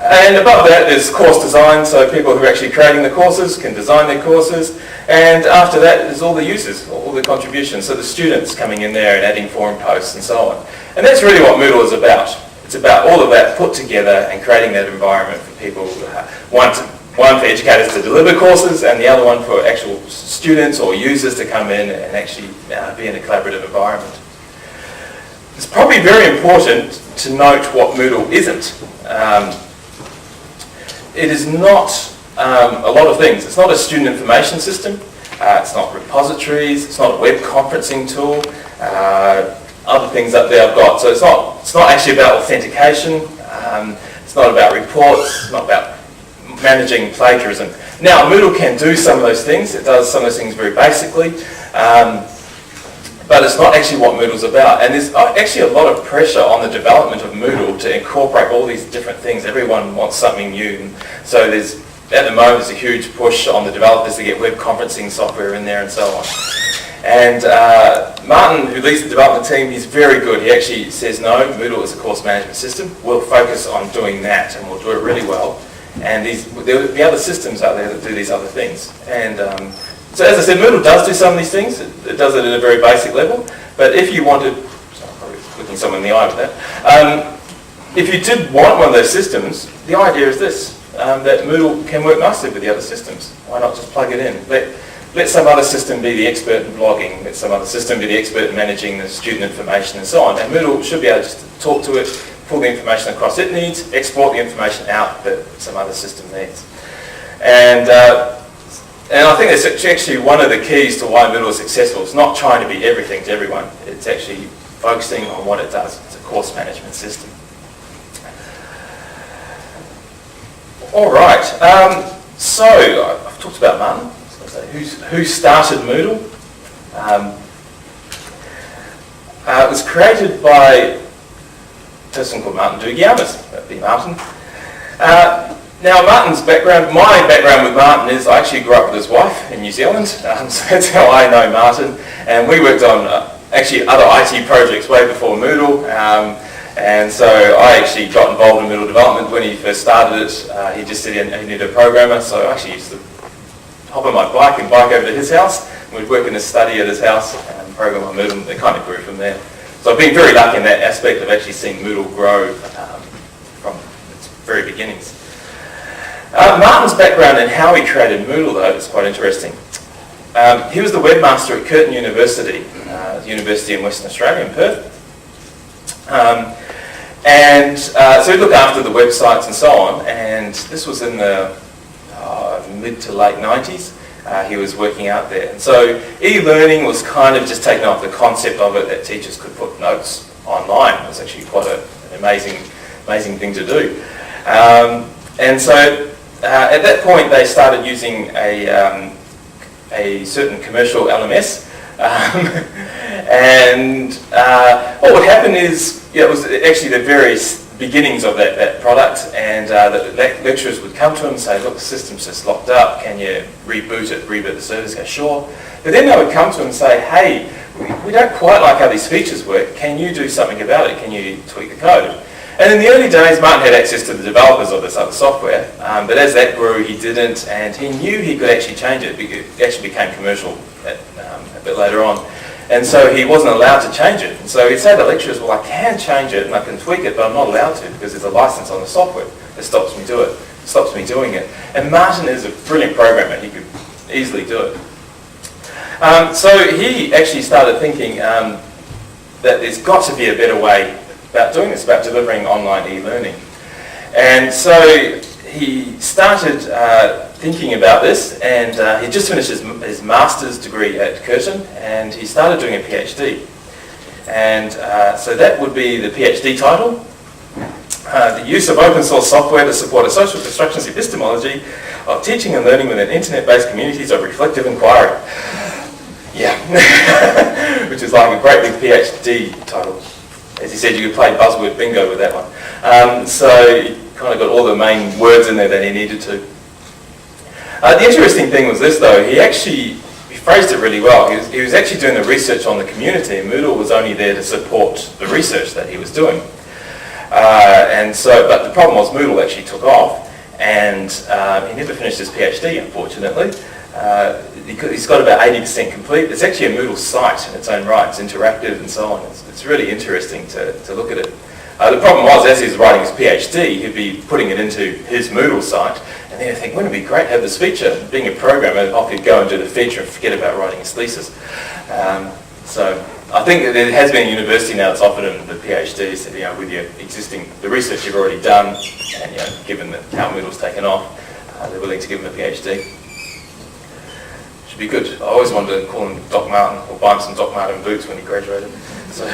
And above that there's course design, so people who are actually creating the courses can design their courses. And after that there's all the users, all the contributions, so the students coming in there and adding forum posts and so on. And that's really what Moodle is about. It's about all of that put together and creating that environment for people, one for educators to deliver courses and the other one for actual students or users to come in and actually be in a collaborative environment. It's probably very important to note what Moodle isn't. It is not a lot of things. It's not a student information system. It's not repositories. It's not a web conferencing tool. Other things up there I've got. So it's not actually about authentication. It's not about reports. It's not about managing plagiarism. Now, Moodle can do some of those things. It does some of those things very basically. But it's not actually what Moodle's about. And there's actually a lot of pressure on the development of Moodle to incorporate all these different things. Everyone wants something new. And so at the moment, there's a huge push on the developers to get web conferencing software in there and so on. And Martin, who leads the development team, he's very good. He actually says, no, Moodle is a course management system. We'll focus on doing that and we'll do it really well. And there will be other systems out there that do these other things. And so as I said, Moodle does do some of these things. It does it at a very basic level. But if you wanted, sorry, I'm probably looking someone in the eye with that. If you did want one of those systems, the idea is this, that Moodle can work nicely with the other systems. Why not just plug it in? Let some other system be the expert in blogging. Let some other system be the expert in managing the student information and so on. And Moodle should be able to just talk to it, pull the information across it needs, export the information out that some other system needs. And I think that's actually one of the keys to why Moodle is successful. It's not trying to be everything to everyone. It's actually focusing on what it does. It's a course management system. All right. So I've talked about Martin. So who started Moodle? It was created by a person called Martin Dugiamas. That'd be Martin. Now Martin's background, my background with Martin is I actually grew up with his wife in New Zealand, so that's how I know Martin. And we worked on actually other IT projects way before Moodle. And so I actually got involved in Moodle development when he first started it. He just said he needed a programmer, so I actually used to hop on my bike and bike over to his house. And we'd work in a study at his house and program on Moodle. It kind of grew from there. So I've been very lucky in that aspect of actually seeing Moodle grow from its very beginnings. Martin's background and how he created Moodle, though, is quite interesting. He was the webmaster at Curtin University, university in Western Australia, in Perth. So he looked after the websites and so on, and this was in the mid to late 90s. He was working out there. And so e-learning was kind of just taking off the concept of it that teachers could put notes online. It was actually quite an amazing thing to do. And so at that point they started using a certain commercial LMS. What would happen is, it was actually the very beginnings of that product, and the lecturers would come to him and say, look, the system's just locked up, can you reboot the servers? Go, sure. But then they would come to him and say, hey, we don't quite like how these features work, can you do something about it? Can you tweak the code? And in the early days, Martin had access to the developers of this other software, but as that grew, he didn't, and he knew he could actually change it. It actually became commercial a bit later on. And so he wasn't allowed to change it. And so he'd say to lecturers, well, I can change it and I can tweak it, but I'm not allowed to because there's a license on the software that stops me doing it. And Martin is a brilliant programmer. He could easily do it. So he actually started thinking that there's got to be a better way about doing this, about delivering online e-learning. And so he started thinking about this, and he just finished his master's degree at Curtin, and he started doing a PhD. And so that would be the PhD title, the use of open source software to support a social constructionist epistemology of teaching and learning within internet-based communities of reflective inquiry. Yeah, which is like a great big PhD title. As he said, you could play buzzword bingo with that one. So he kind of got all the main words in there that he needed to. The interesting thing was this, though. He phrased it really well. He was actually doing the research on the community, and Moodle was only there to support the research that he was doing. But the problem was Moodle actually took off, and he never finished his PhD, unfortunately. He's got about 80% complete. It's actually a Moodle site in its own right. It's interactive and so on. It's really interesting to look at it. The problem was, as he was writing his PhD, he'd be putting it into his Moodle site, and then he'd think, wouldn't it be great to have this feature? Being a programmer, off he'd go and do the feature and forget about writing his thesis. So I think that there has been a university now that's offered him the PhDs, that, with your the research you've already done, and given that how Moodle's taken off, they're willing to give him a PhD. Should be good. I always wanted to call him Doc Martin, or buy him some Doc Martin boots when he graduated. So.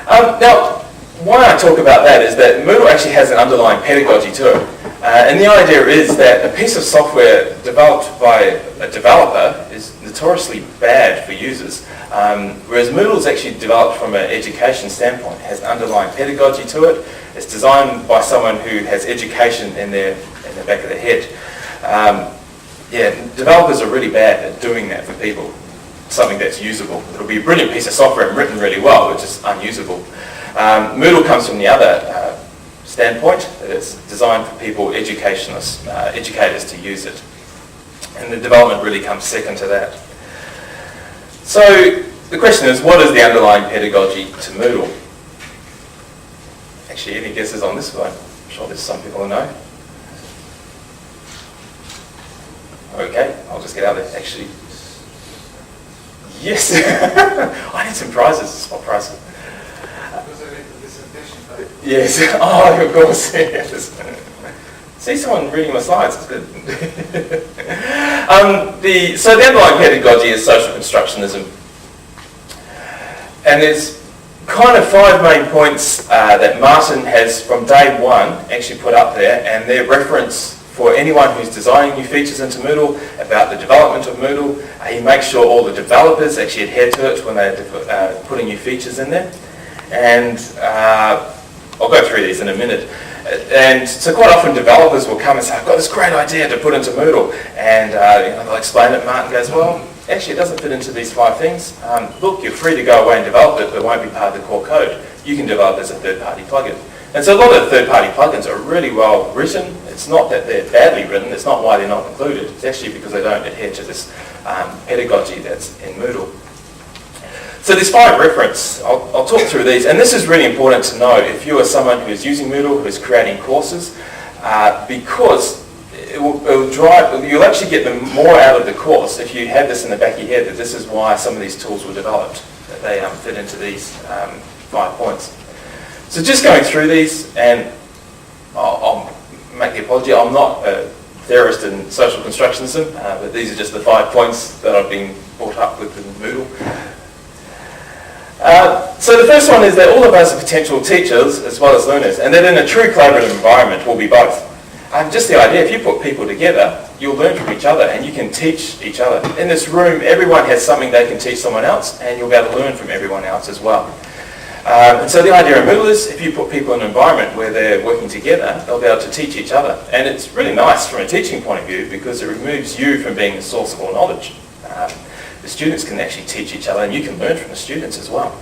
Now, why I talk about that is that Moodle actually has an underlying pedagogy to it. And the idea is that a piece of software developed by a developer is notoriously bad for users, whereas Moodle is actually developed from an education standpoint. It has an underlying pedagogy to it. It's designed by someone who has education in the back of their head. Developers are really bad at doing that for people. Something that's usable. It'll be a brilliant piece of software and written really well, but just unusable. Moodle comes from the other standpoint, that it's designed for people, educators to use it. And the development really comes second to that. So the question is, what is the underlying pedagogy to Moodle? Actually, any guesses on this one? I'm sure there's some people who know. Okay, I'll just get out there. Actually, yes. I need some prizes, spot prizes. Yes. Oh, of course. Yes. See someone reading my slides. It's good. So the underlying pedagogy is social constructionism, and there's kind of 5 main points that Martin has from day one actually put up there, and they're reference for anyone who's designing new features into Moodle, about the development of Moodle. He makes sure all the developers actually adhere to it when they're putting new features in there. And I'll go through these in a minute. And so quite often developers will come and say, I've got this great idea to put into Moodle. And they'll explain it. Martin goes, well, actually it doesn't fit into these 5 things. Look, you're free to go away and develop it, but it won't be part of the core code. You can develop it as a third-party plugin. And so a lot of the third-party plugins are really well written. It's not that they're badly written. It's not why they're not included. It's actually because they don't adhere to this pedagogy that's in Moodle. So there's 5 reference. I'll talk through these. And this is really important to know if you are someone who is using Moodle, who is creating courses, because it will drive, you'll actually get more out of the course if you have this in the back of your head, that this is why some of these tools were developed, that they fit into these 5 points. So just going through these, and I'll make the apology, I'm not a theorist in social constructionism, but these are just the 5 points that I've been brought up with in Moodle. So the first one is that all of us are potential teachers as well as learners, and that in a true collaborative environment we'll be both. Just the idea, if you put people together, you'll learn from each other and you can teach each other. In this room, everyone has something they can teach someone else, and you'll be able to learn from everyone else as well. And so the idea in Moodle is if you put people in an environment where they're working together, they'll be able to teach each other. And it's really nice from a teaching point of view because it removes you from being the source of all knowledge. The students can actually teach each other, and you can learn from the students as well.